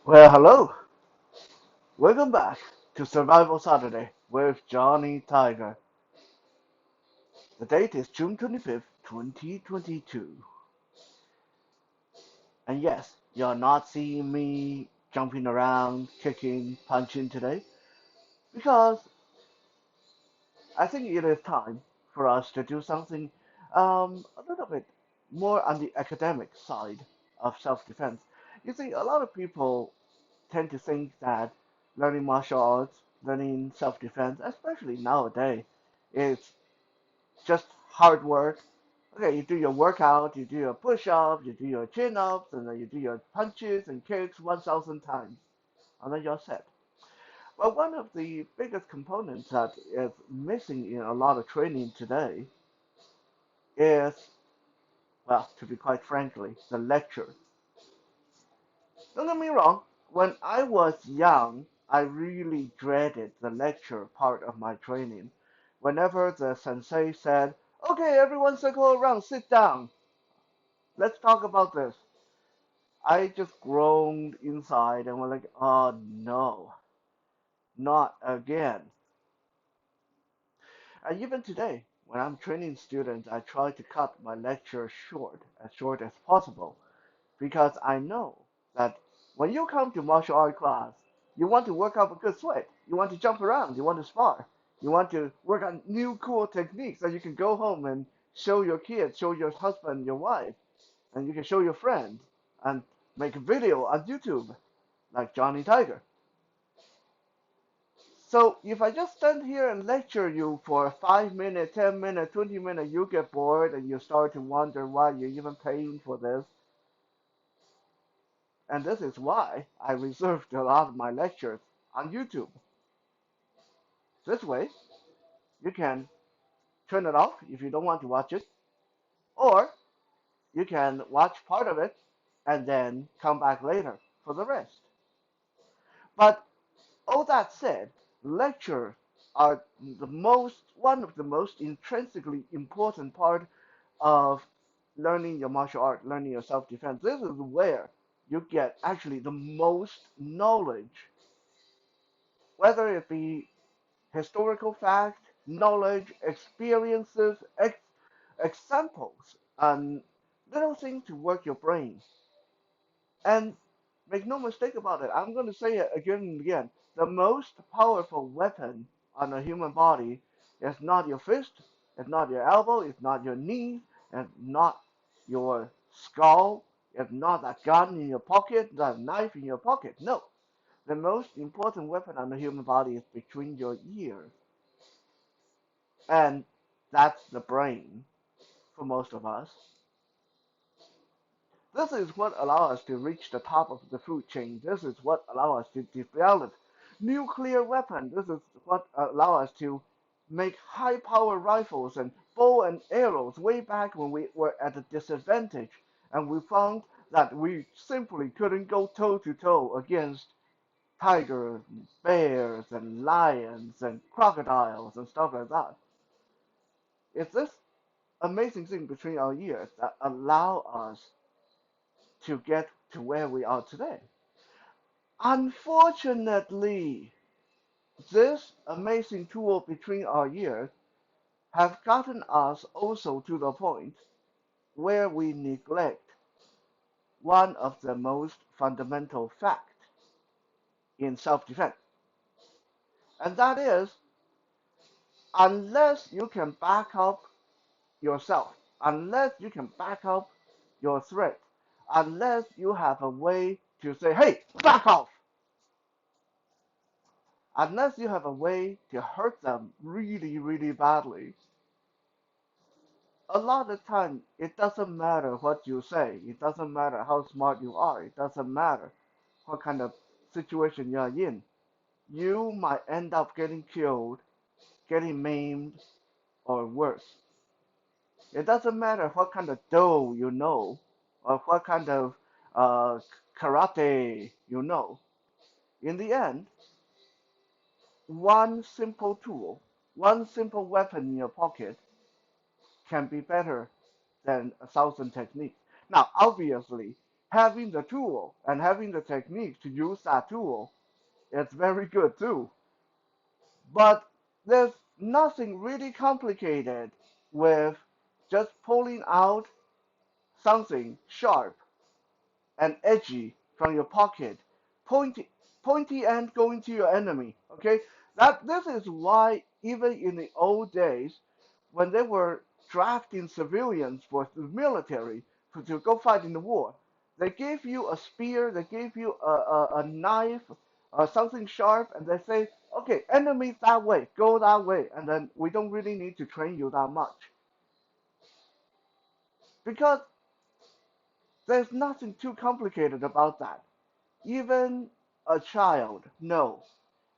Well, hello. Welcome back to Survival Saturday with Johnny Tiger. The date is June 25th, 2022. And yes, you're not seeing me jumping around, kicking, punching today because I think it is time for us to do something a little bit more on the academic side of self-defense. You see, a lot of people tend to think that learning martial arts, learning self-defense, especially nowadays, is just hard work. Okay, you do your workout, you do your push-ups, you do your chin-ups, and then you do your punches and kicks 1,000 times, and then you're set. But one of the biggest components that is missing in a lot of training today is, well, to be quite frankly, the lecture. Don't get me wrong, when I was young, I really dreaded the lecture part of my training. Whenever the sensei said, okay, everyone circle around, sit down, let's talk about this, I just groaned inside and was like, oh no, not again. And even today, when I'm training students, I try to cut my lecture short as possible, because I know that when you come to martial art class, you want to work up a good sweat. You want to jump around. You want to spar. You want to work on new cool techniques that you can go home and show your kids, show your husband, your wife, and you can show your friends and make a video on YouTube like Johnny Tiger. So if I just stand here and lecture you for 5 minutes, 10 minutes, 20 minutes, you get bored and you start to wonder why you're even paying for this. And this is why I reserved a lot of my lectures on YouTube. This way, you can turn it off if you don't want to watch it, or you can watch part of it and then come back later for the rest. But all that said, lectures are one of the most intrinsically important part of learning your martial art, learning your self-defense. This is where you get actually the most knowledge, whether it be historical fact, knowledge, experiences, examples, and little things to work your brain. And make no mistake about it, I'm going to say it again and again. The most powerful weapon on a human body is not your fist, it's not your elbow, it's not your knee, it's not your skull, it's not that gun in your pocket, that knife in your pocket. No. The most important weapon on the human body is between your ears. And that's the brain for most of us. This is what allows us to reach the top of the food chain. This is what allows us to develop nuclear weapons. This is what allows us to make high power rifles and bow and arrows way back when we were at a disadvantage. And we found that we simply couldn't go toe to toe against tigers, and bears, and lions, and crocodiles, and stuff like that. It's this amazing thing between our ears that allow us to get to where we are today. Unfortunately, this amazing tool between our ears have gotten us also to the point where we neglect one of the most fundamental facts in self-defense, and that is, unless you can back up yourself, unless you can back up your threat, unless you have a way to say, hey, back off, unless you have a way to hurt them really, really badly, a lot of time it doesn't matter what you say, it doesn't matter how smart you are, it doesn't matter what kind of situation you're in. You might end up getting killed, getting maimed, or worse. It doesn't matter what kind of do you know, or what kind of uh, karate you know. In the end, one simple tool, one simple weapon in your pocket can be better than 1,000 techniques. Now, obviously, having the tool and having the technique to use that tool, it's very good too. But there's nothing really complicated with just pulling out something sharp and edgy from your pocket, pointy, pointy end going to your enemy. Okay, that this is why even in the old days, when they were drafting civilians for the military to go fight in the war, they gave you a spear, they gave you a knife, something sharp, and they say, okay, enemies that way, go that way, and then we don't really need to train you that much because there's nothing too complicated about that. Even a child know,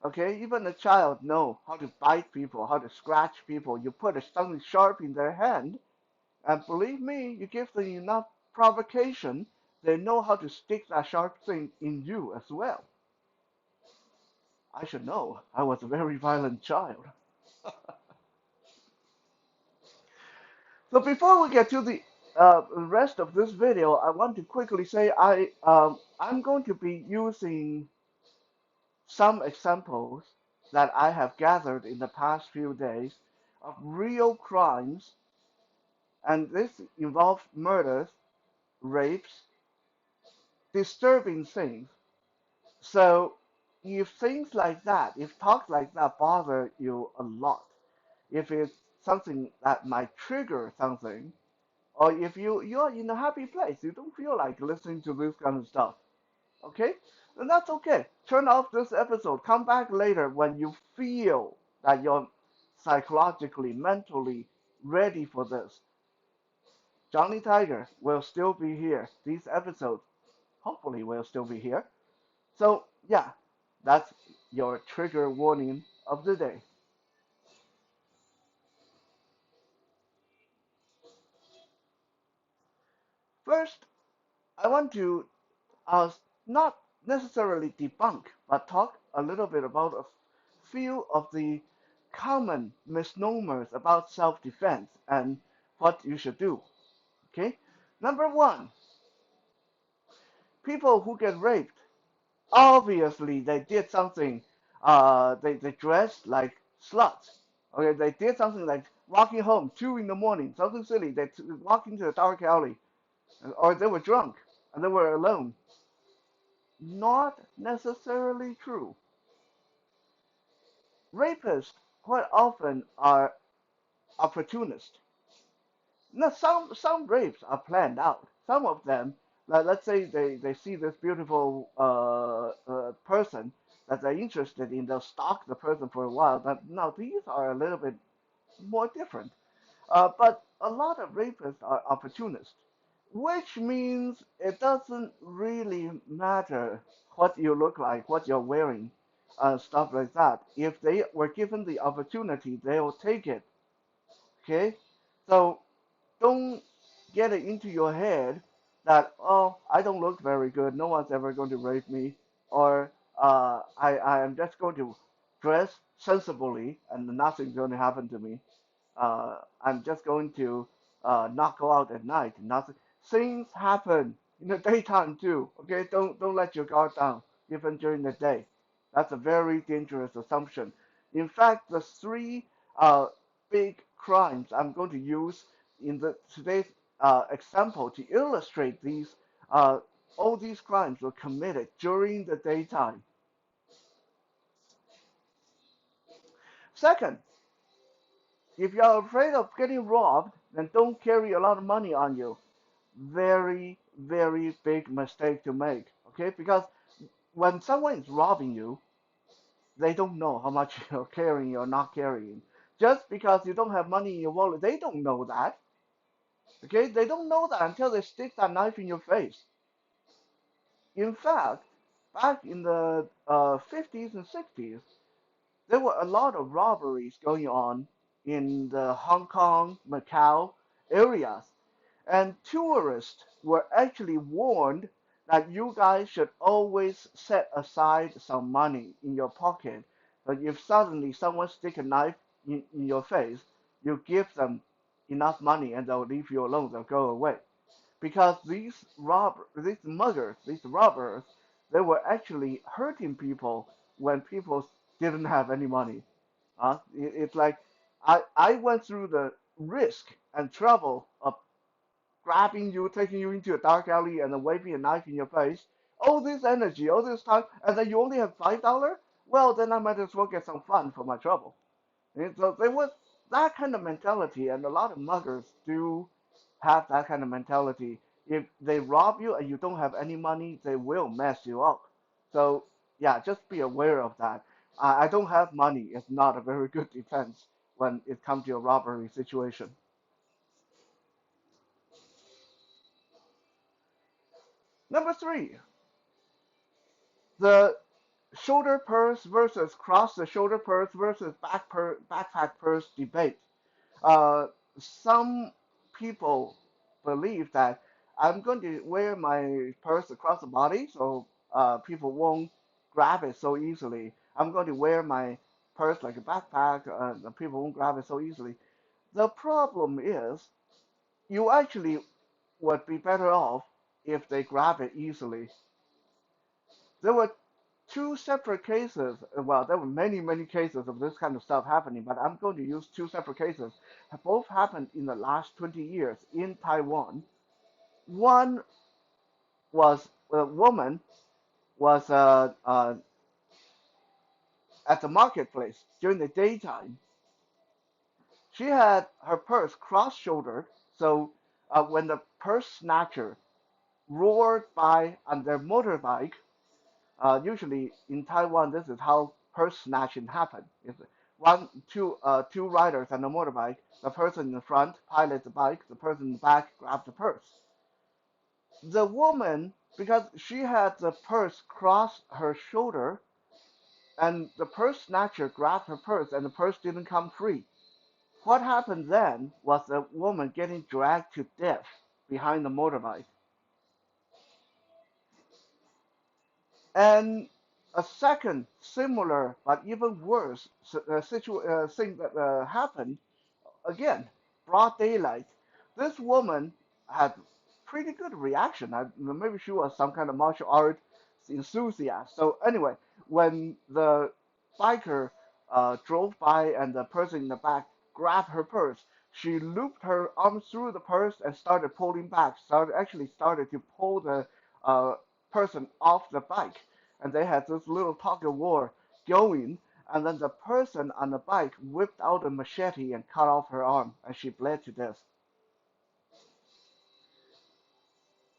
okay? Even a child know how to bite people, how to scratch people. You put something sharp in their hand, and believe me, you give them enough provocation, they know how to stick that sharp thing in you as well. I should know. I was a very violent child. So before we get to the rest of this video, I want to quickly say I'm going to be using some examples that I have gathered in the past few days of real crimes, and this involves murders, rapes, disturbing things. So if things like that, if talk like that bother you a lot, if it's something that might trigger something, or if you're in a happy place, you don't feel like listening to this kind of stuff, okay? Then that's okay. Turn off this episode. Come back later when you feel that you're psychologically, mentally ready for this. Johnny Tiger will still be here. These episodes hopefully will still be here. So, yeah, that's your trigger warning of the day. First, I want to not necessarily debunk, but talk a little bit about a few of the common misnomers about self-defense and what you should do. Okay, number one, people who get raped, obviously they did something. They dressed like sluts. Okay, they did something like walking home 2 in the morning, something silly. They walked into a dark alley, or they were drunk and they were alone. Not necessarily true. Rapists quite often are opportunists. Now, some rapes are planned out. Some of them, like let's say they see this beautiful person that they're interested in, they'll stalk the person for a while. But now these are a little bit more different. But a lot of rapists are opportunists, which means it doesn't really matter what you look like, what you're wearing, stuff like that. If they were given the opportunity, they will take it. Okay, so don't get it into your head that, oh, I don't look very good, no one's ever going to rape me, or I am just going to dress sensibly and nothing's going to happen to me. I'm just going to not go out at night. Nothing. Things happen in the daytime too. Okay, don't let your guard down even during the day. That's a very dangerous assumption. In fact, the three uh, big crimes I'm going to use in the today's example to illustrate these all these crimes were committed during the daytime. Second, if you're afraid of getting robbed, then don't carry a lot of money on you. Very, very big mistake to make. Okay, because when someone is robbing you, they don't know how much you're carrying or not carrying. Just because you don't have money in your wallet, they don't know that. Okay, they don't know that until they stick that knife in your face. In fact, back in the 50s and 60s, there were a lot of robberies going on in the Hong Kong, Macau areas. And tourists were actually warned that you guys should always set aside some money in your pocket. But if suddenly someone stick a knife in your face, you give them enough money and they'll leave you alone, they'll go away. because these muggers, these robbers, they were actually hurting people when people didn't have any money. It's like I went through the risk and trouble of grabbing you, taking you into a dark alley, and then waving a knife in your face. All this energy, all this time, and then you only have $5. Well, then I might as well get some fun for my trouble. And so there was that kind of mentality, and a lot of muggers do have that kind of mentality. If they rob you and you don't have any money, they will mess you up. So yeah, just be aware of that. I don't have money is not a very good defense when it comes to a robbery situation. Number three, the shoulder purse versus cross the shoulder purse versus backpack purse debate. Uh, some people believe that I'm going to wear my purse across the body so people won't grab it so easily. I'm going to wear my purse like a backpack, the people won't grab it so easily. The problem is, you actually would be better off if they grab it easily. There were two separate cases. Well, there were many, many cases of this kind of stuff happening, but I'm going to use two separate cases. Both happened in the last 20 years in Taiwan. One was a woman was at the marketplace during the daytime. She had her purse cross-shouldered, so when the purse snatcher roared by on their motorbike, usually in Taiwan, this is how purse snatching happens. It's two riders on a motorbike. The person in the front pilots the bike. The person in the back grabs the purse. The woman, because she had the purse cross her shoulder, and the purse snatcher grabbed her purse, and the purse didn't come free. What happened then was the woman getting dragged to death behind the motorbike. And a second similar but even worse thing that happened again, broad daylight. This woman had pretty good reaction. Maybe she was some kind of martial art enthusiast. So anyway, when the biker drove by and the person in the back grabbed her purse, she looped her arms through the purse and started pulling back. Started to pull the uh, person off the bike, and they had this little tug of war going, and then the person on the bike whipped out a machete and cut off her arm, and she bled to death.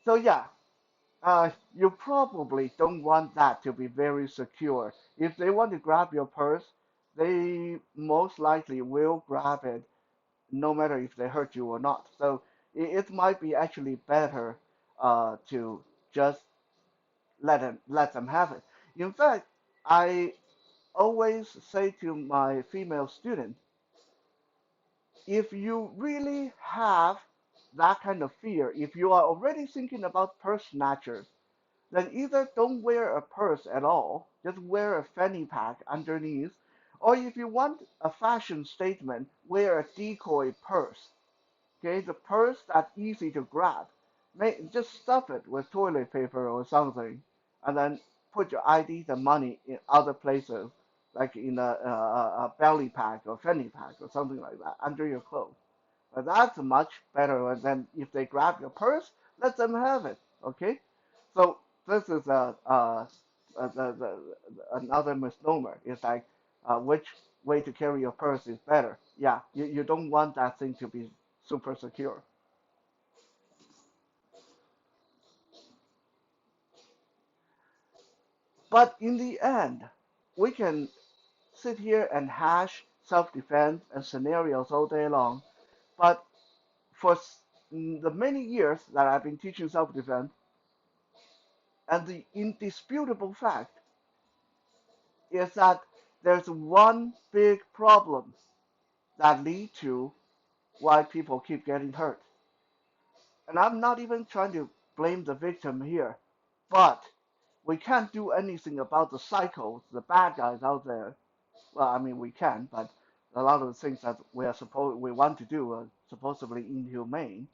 So yeah, you probably don't want that to be very secure. If they want to grab your purse, they most likely will grab it, no matter if they hurt you or not. So it might be actually better to just let them have it. In fact, I always say to my female students, if you really have that kind of fear, if you are already thinking about purse snatchers, then either don't wear a purse at all, just wear a fanny pack underneath, or if you want a fashion statement, wear a decoy purse. Okay, the purse that's easy to grab. Just stuff it with toilet paper or something, and then put your IDs and money in other places, like in a belly pack or fanny pack or something like that, under your clothes. But that's much better than if they grab your purse, let them have it. Okay, so this is another misnomer. It's like which way to carry your purse is better. Yeah, you don't want that thing to be super secure. But in the end, we can sit here and hash self-defense and scenarios all day long. But for the many years that I've been teaching self-defense, and the indisputable fact is that there's one big problem that lead to why people keep getting hurt. And I'm not even trying to blame the victim here, but we can't do anything about the psychos, the bad guys out there. Well, I mean we can, but a lot of the things that we want to do are supposedly inhumane.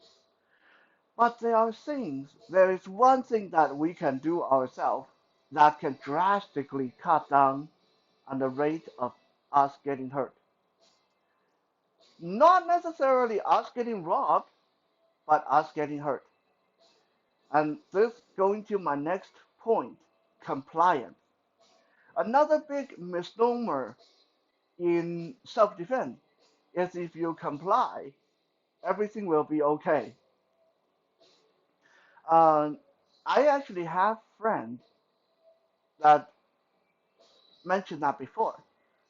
But there is one thing that we can do ourselves that can drastically cut down on the rate of us getting hurt. Not necessarily us getting robbed, but us getting hurt. And this going to my next point, compliance. Another big misnomer in self-defense is if you comply, everything will be okay. Um, I actually have friends that mentioned that before.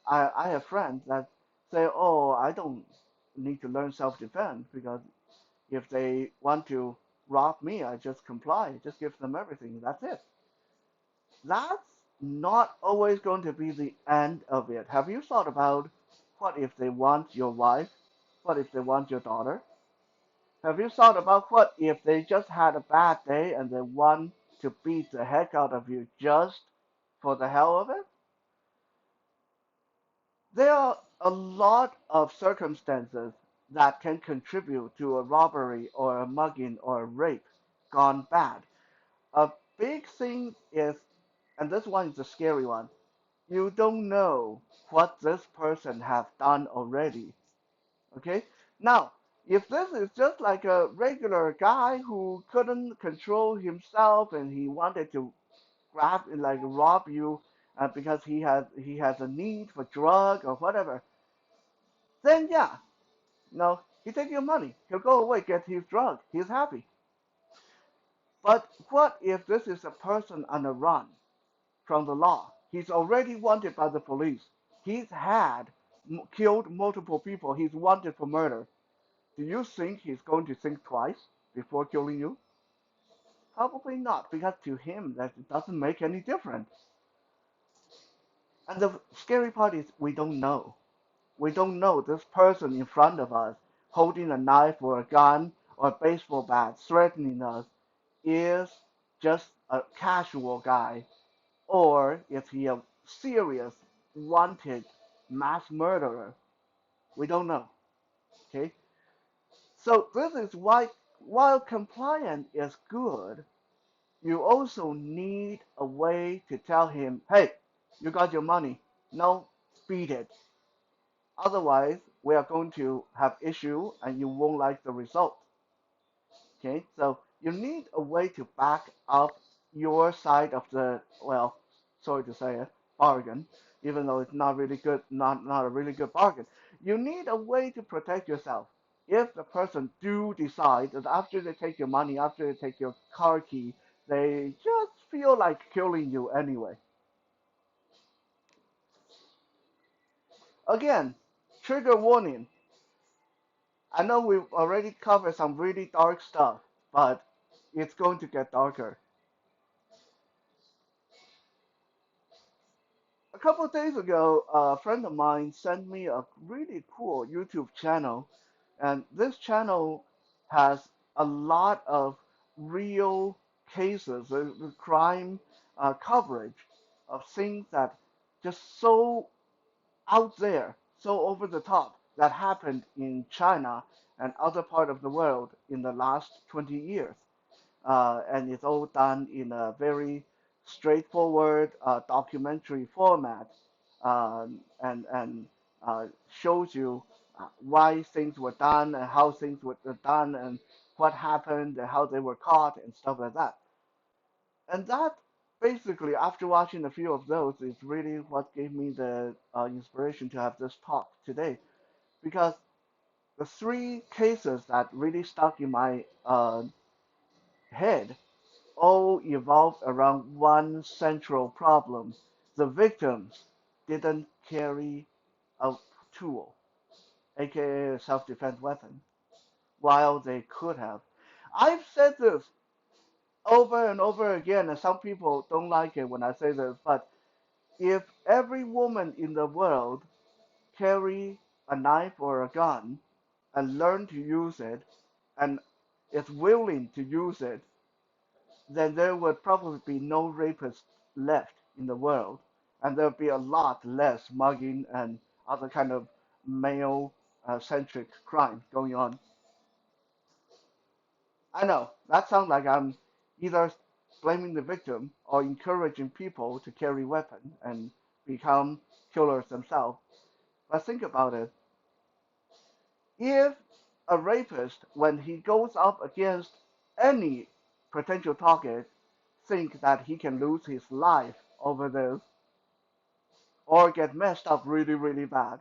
I have friends that say, "Oh, I don't need to learn self-defense because if they want to rob me, I just comply, just give them everything. That's it." That's not always going to be the end of it. Have you thought about what if they want your wife? What if they want your daughter? Have you thought about what if they just had a bad day and they want to beat the heck out of you just for the hell of it? There are a lot of circumstances that can contribute to a robbery or a mugging or a rape gone bad. A big thing is, and this one is a scary one, you don't know what this person have done already. Okay? Now, if this is just like a regular guy who couldn't control himself and he wanted to grab and like rob you because he has a need for drug or whatever, then yeah, no, he take your money. He'll go away, get his drug. He's happy. But what if this is a person on a run from the law? He's already wanted by the police. He's had killed multiple people. He's wanted for murder. Do you think he's going to think twice before killing you? Probably not, because to him that doesn't make any difference. And the scary part is we don't know. We don't know this person in front of us holding a knife or a gun or a baseball bat threatening us is just a casual guy or is he a serious wanted mass murderer? We don't know. Okay? So this is why while compliance is good, you also need a way to tell him, hey, you got your money. No, beat it. Otherwise, we are going to have issue and you won't like the result. Okay, so you need a way to back up your side of the, well, sorry to say it, bargain, even though it's not really good, not a really good bargain. You need a way to protect yourself. If the person do decide that after they take your money, after they take your car key, they just feel like killing you anyway. Again, trigger warning. I know we've already covered some really dark stuff, but it's going to get darker. A couple of days ago, a friend of mine sent me a really cool YouTube channel, and this channel has a lot of real cases, crime coverage of things that just so out there, so over the top that happened in China and other part of the world in the last 20 years. And it's all done in a very straightforward documentary format, and shows you why things were done and how things were done and what happened and how they were caught and stuff like that. And that basically, after watching a few of those, is really what gave me the inspiration to have this talk today. Because the three cases that really stuck in my head all evolved around one central problem. The victims didn't carry a tool, aka a self defense weapon, while they could have. I've said this over and over again, and some people don't like it when I say this, but if every woman in the world carry a knife or a gun and learn to use it and is willing to use it, then there would probably be no rapists left in the world, and there would be a lot less mugging and other kind of male centric crime going on. I know that sounds like I'm either blaming the victim or encouraging people to carry weapons and become killers themselves. But think about it. If a rapist, when he goes up against any potential target, think that he can lose his life over this or get messed up really, really bad,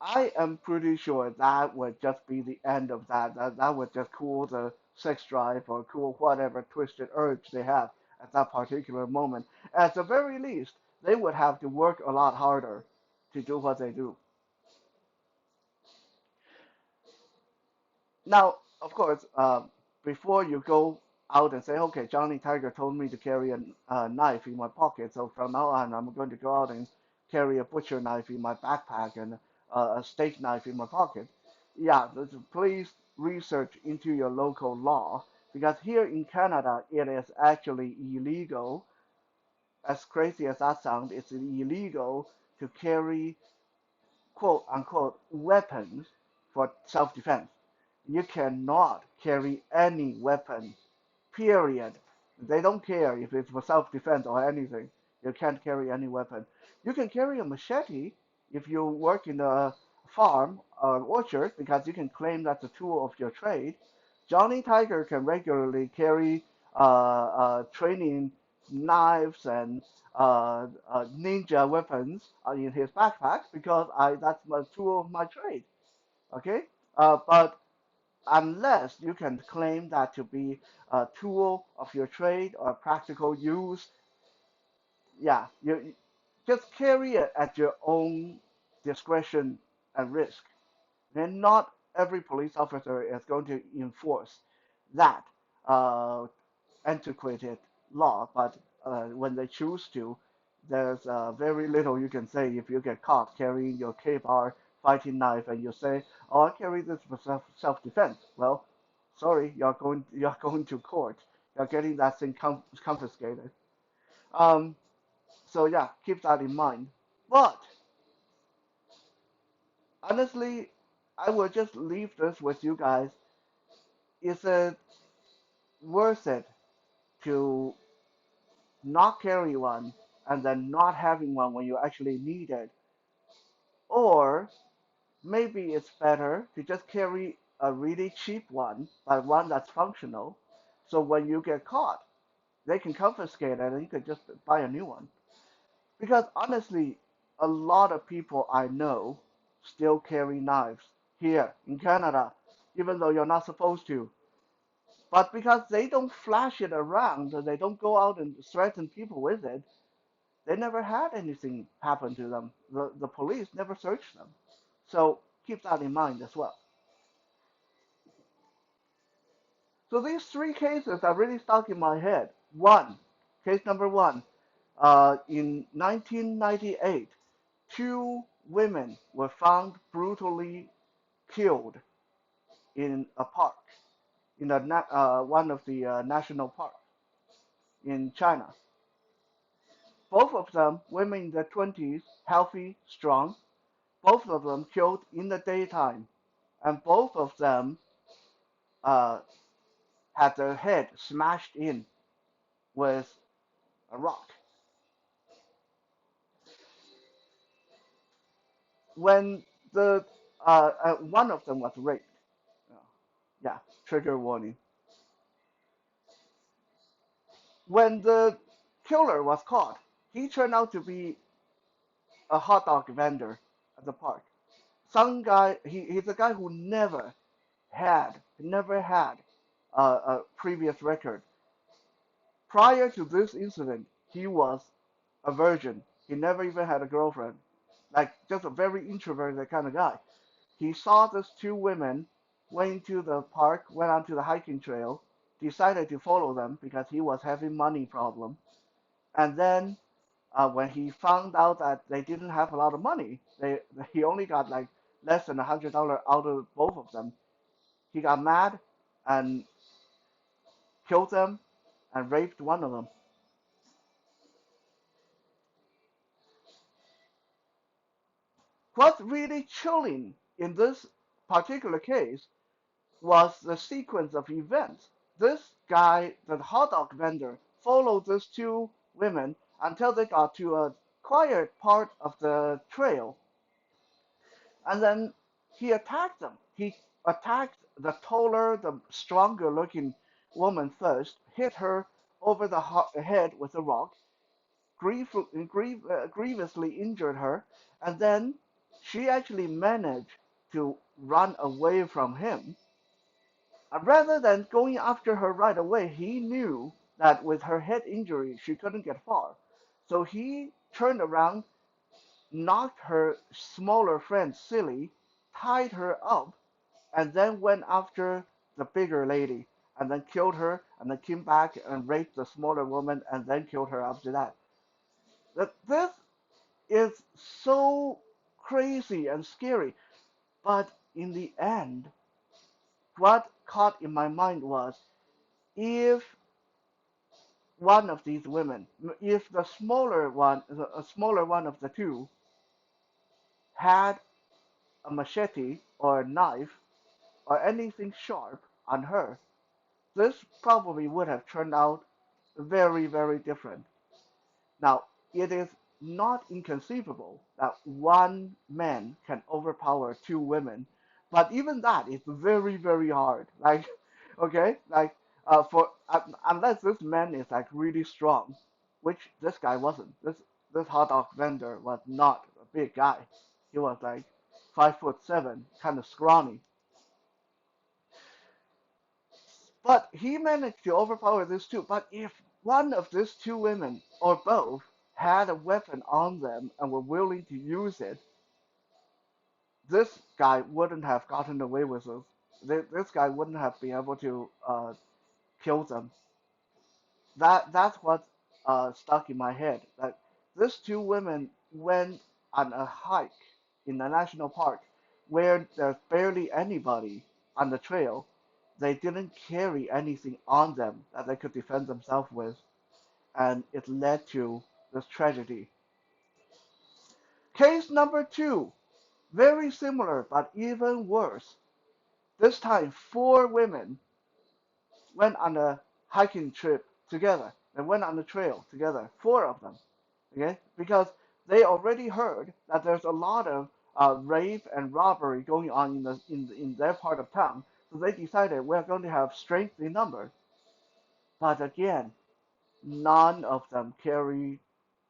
I am pretty sure that would just be the end of that. That would just cool the sex drive or cool whatever twisted urge they have at that particular moment. At the very least, they would have to work a lot harder to do what they do. Now, of course, before you go out and say, okay, Johnny Tiger told me to carry a knife in my pocket, so from now on, I'm going to go out and carry a butcher knife in my backpack and a steak knife in my pocket. Yeah, please research into your local law because here in Canada, it is actually illegal. As crazy as that sounds, it's illegal to carry quote unquote weapons for self defense. You cannot carry any weapon, period. They don't care if it's for self defense or anything. You can't carry any weapon. You can carry a machete if you work in a farm or orchard because you can claim that's a tool of your trade. Johnny Tiger can regularly carry training knives and ninja weapons in his backpack because that's my tool of my trade. Okay, but unless you can claim that to be a tool of your trade or practical use, yeah, you just carry it at your own discretion and risk. And not every police officer is going to enforce that uh, antiquated law, but when they choose to, there's very little you can say if you get caught carrying your K-bar fighting knife and you say, "Oh, I carry this for self-defense." Well, sorry, you're going to court. You're getting that thing confiscated. Um, so yeah, keep that in mind. But honestly, I will just leave this with you guys. Is it worth it to not carry one and then not having one when you actually need it? Or maybe it's better to just carry a really cheap one, but one that's functional. So when you get caught, they can confiscate it and you can just buy a new one. Because honestly, a lot of people I know still carry knives here in Canada, even though you're not supposed to. But because they don't flash it around, they don't go out and threaten people with it, they never had anything happen to them. The police never searched them. So keep that in mind as well. So these three cases are really stuck in my head. One, case number one, in 1998, two women were found brutally killed in a park, in one of the national parks in China. Both of them, women in their 20s, healthy, strong. Both of them killed in the daytime, and both of them uh, had their head smashed in with a rock. When the one of them was raped. Uh, yeah, trigger warning. When the killer was caught, he turned out to be a hot dog vendor at the park. Some guy, he's a guy who never had a previous record. Prior to this incident, he was a virgin. He never even had a girlfriend. Like just a very introverted kind of guy. He saw these two women, went to the park, went onto the hiking trail, decided to follow them because he was having money problem. And then when he found out that they didn't have a lot of money, he only got like less than $100 out of both of them. He got mad and killed them and raped one of them. What's really chilling in this particular case was the sequence of events. This guy, the hot dog vendor, followed these two women until they got to a quiet part of the trail, and then he attacked them. He attacked the taller, the stronger looking woman first, hit her over the head with a rock, grievously injured her, and then she actually managed to run away from him. Rather than going after her right away, he knew that with her head injury, she couldn't get far. So he turned around, knocked her smaller friend silly, tied her up, and then went after the bigger lady, and then killed her, and then came back and raped the smaller woman, and then killed her after that. This is so crazy and scary, but in the end, what caught in my mind was if one of these women, if the smaller one, a smaller one of the two, had a machete or a knife or anything sharp on her, this probably would have turned out very, very different. Now, it is not inconceivable that one man can overpower two women, but even that is very, very hard. Like, okay, like for unless this man is like really strong, which this guy wasn't. This hot dog vendor was not a big guy. He was like 5'7", kind of scrawny. But he managed to overpower these two. But if one of these two women, or both, had a weapon on them and were willing to use it, this guy wouldn't have gotten away with it. This guy wouldn't have been able to kill them. That's what stuck in my head. That these two women went on a hike in the national park where there's barely anybody on the trail. They didn't carry anything on them that they could defend themselves with, and it led to this tragedy. Case number two, very similar but even worse. This time, four women went on a hiking trip together. They went on the trail together, four of them. Okay, because they already heard that there's a lot of rape and robbery going on in their part of town. So they decided we're going to have strength in numbers. But again, none of them carried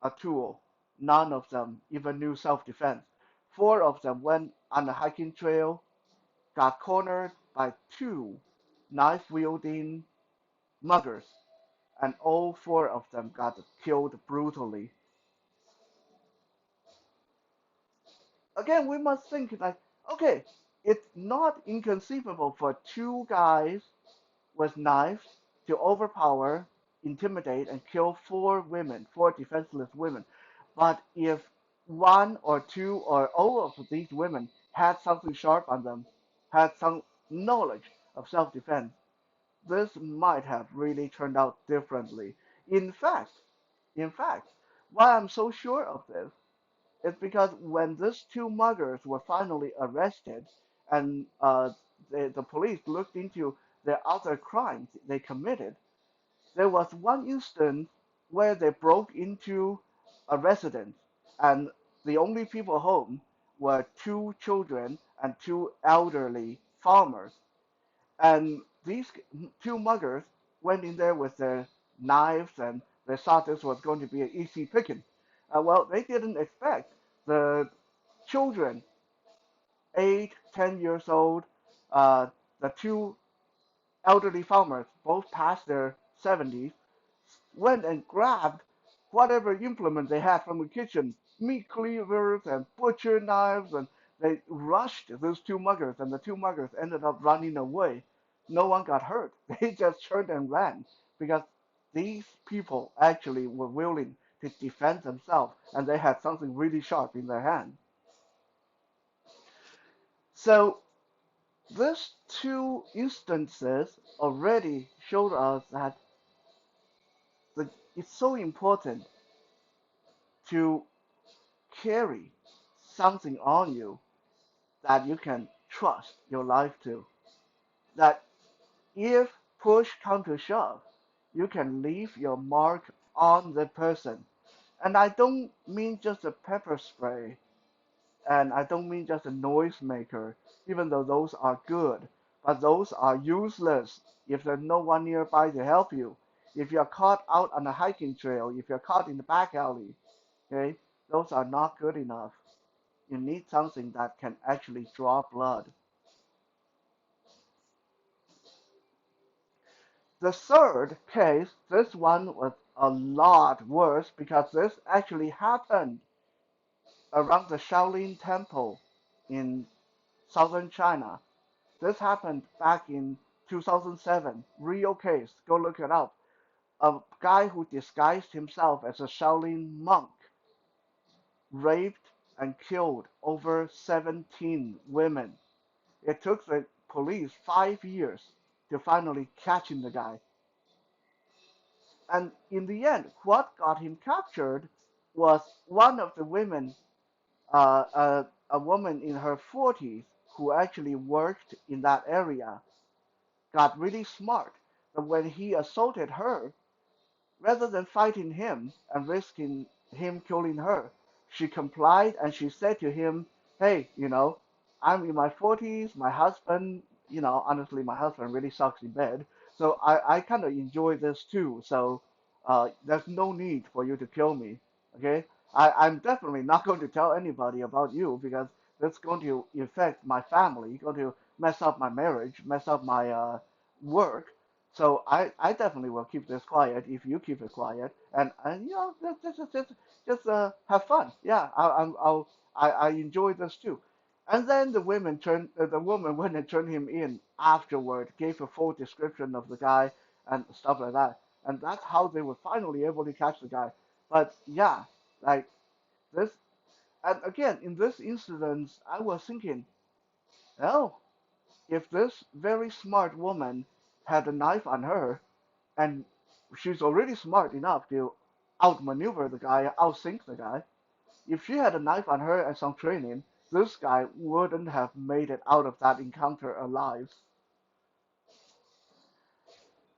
a tool. None of them even knew self-defense. Four of them went on a hiking trail, got cornered by two knife-wielding muggers, and all four of them got killed brutally. Again, we must think like, okay, it's not inconceivable for two guys with knives to overpower, intimidate, and kill four women, four defenseless women. But if one or two or all of these women had something sharp on them, had some knowledge of self-defense, this might have really turned out differently. In fact, in fact, why I'm so sure of this is because when these two muggers were finally arrested and the police looked into their other crimes they committed, there was one instance where they broke into a residence and the only people home were two children and two elderly farmers. And these two muggers went in there with their knives and they thought this was going to be an easy picking. Well, they didn't expect the children, 8, 10 years old, the two elderly farmers, both past their 70s, went and grabbed whatever implement they had from the kitchen, meat cleavers and butcher knives, and they rushed those two muggers, and the two muggers ended up running away. No one got hurt. They just turned and ran because these people actually were willing to defend themselves, and they had something really sharp in their hand. So these two instances already showed us that it's so important to carry something on you that you can trust your life to. that if push come to shove, you can leave your mark on the person. And I don't mean just a pepper spray, and I don't mean just a noisemaker, even though those are good, but those are useless if there's no one nearby to help you. If you're caught out on a hiking trail, if you're caught in the back alley, okay, those are not good enough. You need something that can actually draw blood. The third case, this one was a lot worse because this actually happened around the Shaolin Temple in southern China. This happened back in 2007. Real case. Go look it up. A guy who disguised himself as a Shaolin monk raped and killed over 17 women. It took the police 5 years to finally catch the guy. And in the end, what got him captured was one of the women, a woman in her 40s who actually worked in that area, got really smart. But when he assaulted her, rather than fighting him and risking him killing her, she complied and she said to him, "Hey, I'm in my 40s. My husband, honestly, my husband really sucks in bed. So I kind of enjoy this too. So there's no need for you to kill me. Okay? I'm definitely not going to tell anybody about you because that's going to affect my family, going to mess up my marriage, mess up my work. So I definitely will keep this quiet if you keep it quiet, and just have fun. Yeah, I enjoy this too. And then the woman went and turned him in afterward, gave a full description of the guy and stuff like that, and that's how they were finally able to catch the guy. But yeah, like this, and again in this incident, I was thinking, oh, if this very smart woman had a knife on her and she's already smart enough to outmaneuver the guy, outthink the guy. If she had a knife on her and some training, this guy wouldn't have made it out of that encounter alive.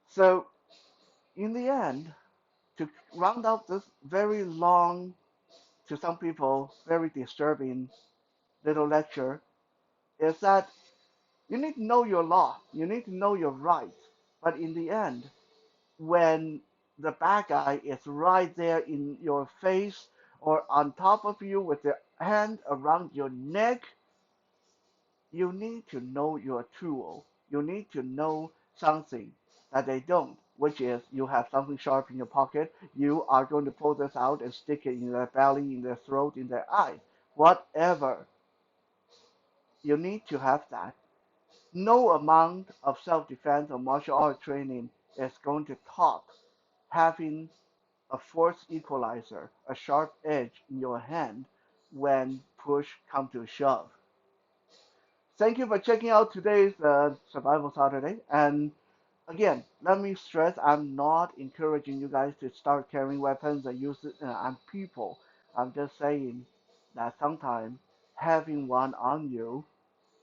So, in the end, to round up this very long, to some people, very disturbing little lecture, is that you need to know your law, you need to know your rights, but in the end, when the bad guy is right there in your face or on top of you with their hand around your neck, you need to know your tool. You need to know something that they don't, which is you have something sharp in your pocket. You are going to pull this out and stick it in their belly, in their throat, in their eyes. Whatever. You need to have that. No amount of self defense or martial art training is going to top having a force equalizer, a sharp edge in your hand when push comes to shove. Thank you for checking out today's Survival Saturday. And again, let me stress, I'm not encouraging you guys to start carrying weapons and use it on people. I'm just saying that sometimes having one on you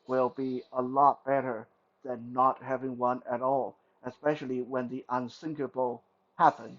will be a lot better than not having one at all, especially when the unthinkable happens.